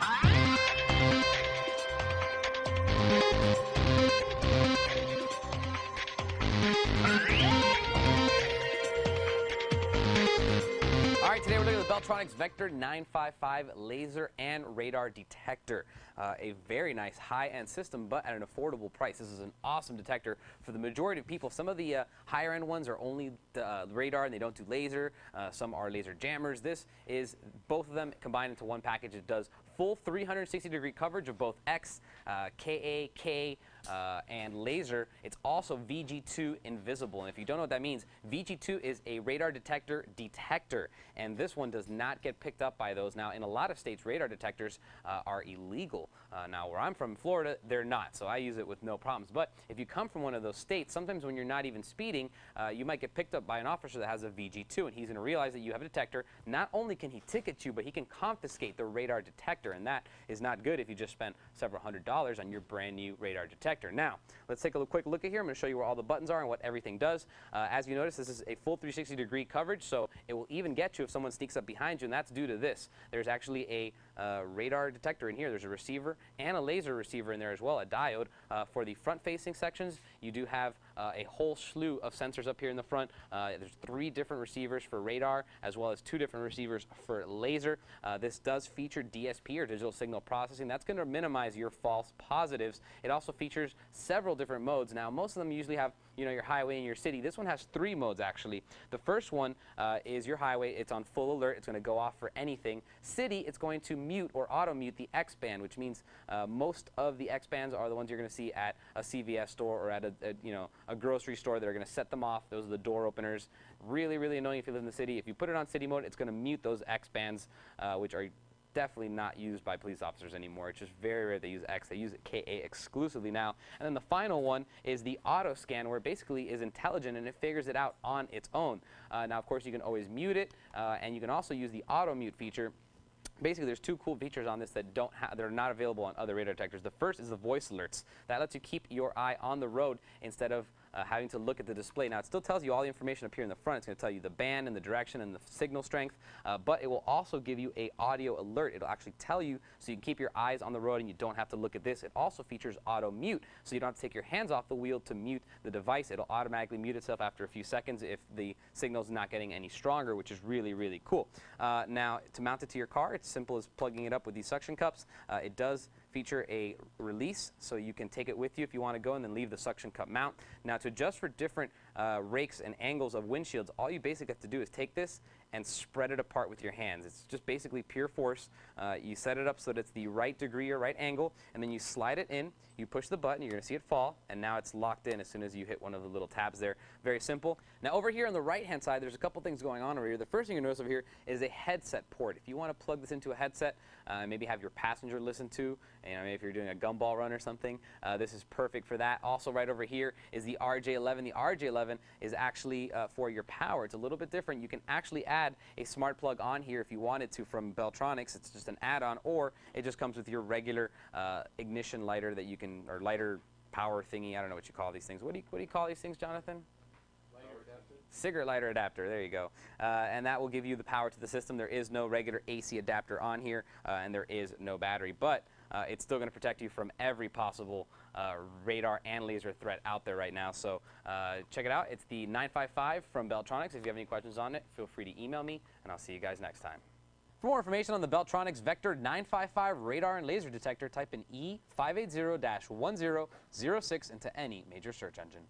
All right, today we're looking at the Beltronics Vector 955 laser and radar detector. A very nice high-end system, but at an affordable price. This is an awesome detector for the majority of people. Some of the higher-end ones are only radar and they don't do laser. Some are laser jammers. This is both of them combined into one package. It does full 360-degree coverage of both X, KA, K, and laser. It's also VG2 invisible, and if you don't know what that means, VG2 is a radar detector, and this one does not get picked up by those. Now, in a lot of states, radar detectors are illegal. Now, where I'm from, Florida, they're not, so I use it with no problems. But if you come from one of those states, sometimes when you're not even speeding, you might get picked up by an officer that has a VG2, and he's going to realize that you have a detector. Not only can he ticket you, but he can confiscate the radar detector, and that is not good if you just spent several $100s on your brand new radar detector. Now, let's take a quick look at here. I'm going to show you where all the buttons are and what everything does. As you notice, this is a full 360-degree coverage, so it will even get you if someone sneaks up behind you, and that's due to this. There's actually a radar detector in here. There's a receiver and a laser receiver in there as well, a diode. For the front-facing sections, you do have a whole slew of sensors up here in the front. There's 3 different receivers for radar, as well as 2 different receivers for laser. This does feature DSP, or digital signal processing. That's going to minimize your false positives. It also features several different modes. Now, most of them usually have, you know, your highway and your city. This one has 3 modes, actually. The first one is your highway. It's on full alert. It's going to go off for anything. City, it's going to mute or auto-mute the X band, which means most of the X bands are the ones you're going to see at a CVS store or at a grocery store that are going to set them off. Those are the door openers. Really, really annoying if you live in the city. If you put it on city mode, it's going to mute those X bands, which are definitely not used by police officers anymore. It's just very rare they use X. They use KA exclusively now. And then the final one is the auto scan, where it basically is intelligent and it figures it out on its own. Now, of course, you can always mute it, and you can also use the auto mute feature. Basically, there's 2 cool features on this that are not available on other radar detectors. The first is the voice alerts. That lets you keep your eye on the road instead of having to look at the display. Now, it still tells you all the information up here in the front. It's going to tell you the band and the direction and the signal strength, but it will also give you a audio alert. It'll actually tell you so you can keep your eyes on the road and you don't have to look at this. It also features auto mute, so you don't have to take your hands off the wheel to mute the device. It'll automatically mute itself after a few seconds if the signal's not getting any stronger, which is really, really cool. Now, to mount it to your car, it's simple as plugging it up with these suction cups. It does feature a release, so you can take it with you if you want to go and then leave the suction cup mount. Now, to adjust for different rakes and angles of windshields, all you basically have to do is take this and spread it apart with your hands. It's just basically pure force. You set it up so that it's the right degree or right angle, and then you slide it in, you push the button, you're going to see it fall, and now it's locked in as soon as you hit one of the little tabs there. Very simple. Now, over here on the right-hand side, there's a couple things going on over here. The first thing you notice over here is a headset port. If you want to plug this into a headset, maybe have your passenger listen to, maybe if you're doing a gumball run or something, this is perfect for that. Also, right over here is the RJ11. The RJ11 is actually for your power. It's a little bit different. You can actually add a smart plug on here if you wanted to from Beltronics. It's just an add-on, or it just comes with your regular ignition lighter that you can, or lighter power thingy. I don't know what you call these things. What do you call these things, Jonathan? Cigarette lighter adapter, there you go. And that will give you the power to the system. There is no regular AC adapter on here, and there is no battery, but it's still going to protect you from every possible radar and laser threat out there right now. So check it out. It's the 955 from Beltronics. If you have any questions on it, feel free to email me, and I'll see you guys next time. For more information on the Beltronics Vector 955 radar and laser detector, type in E580-1006 into any major search engine.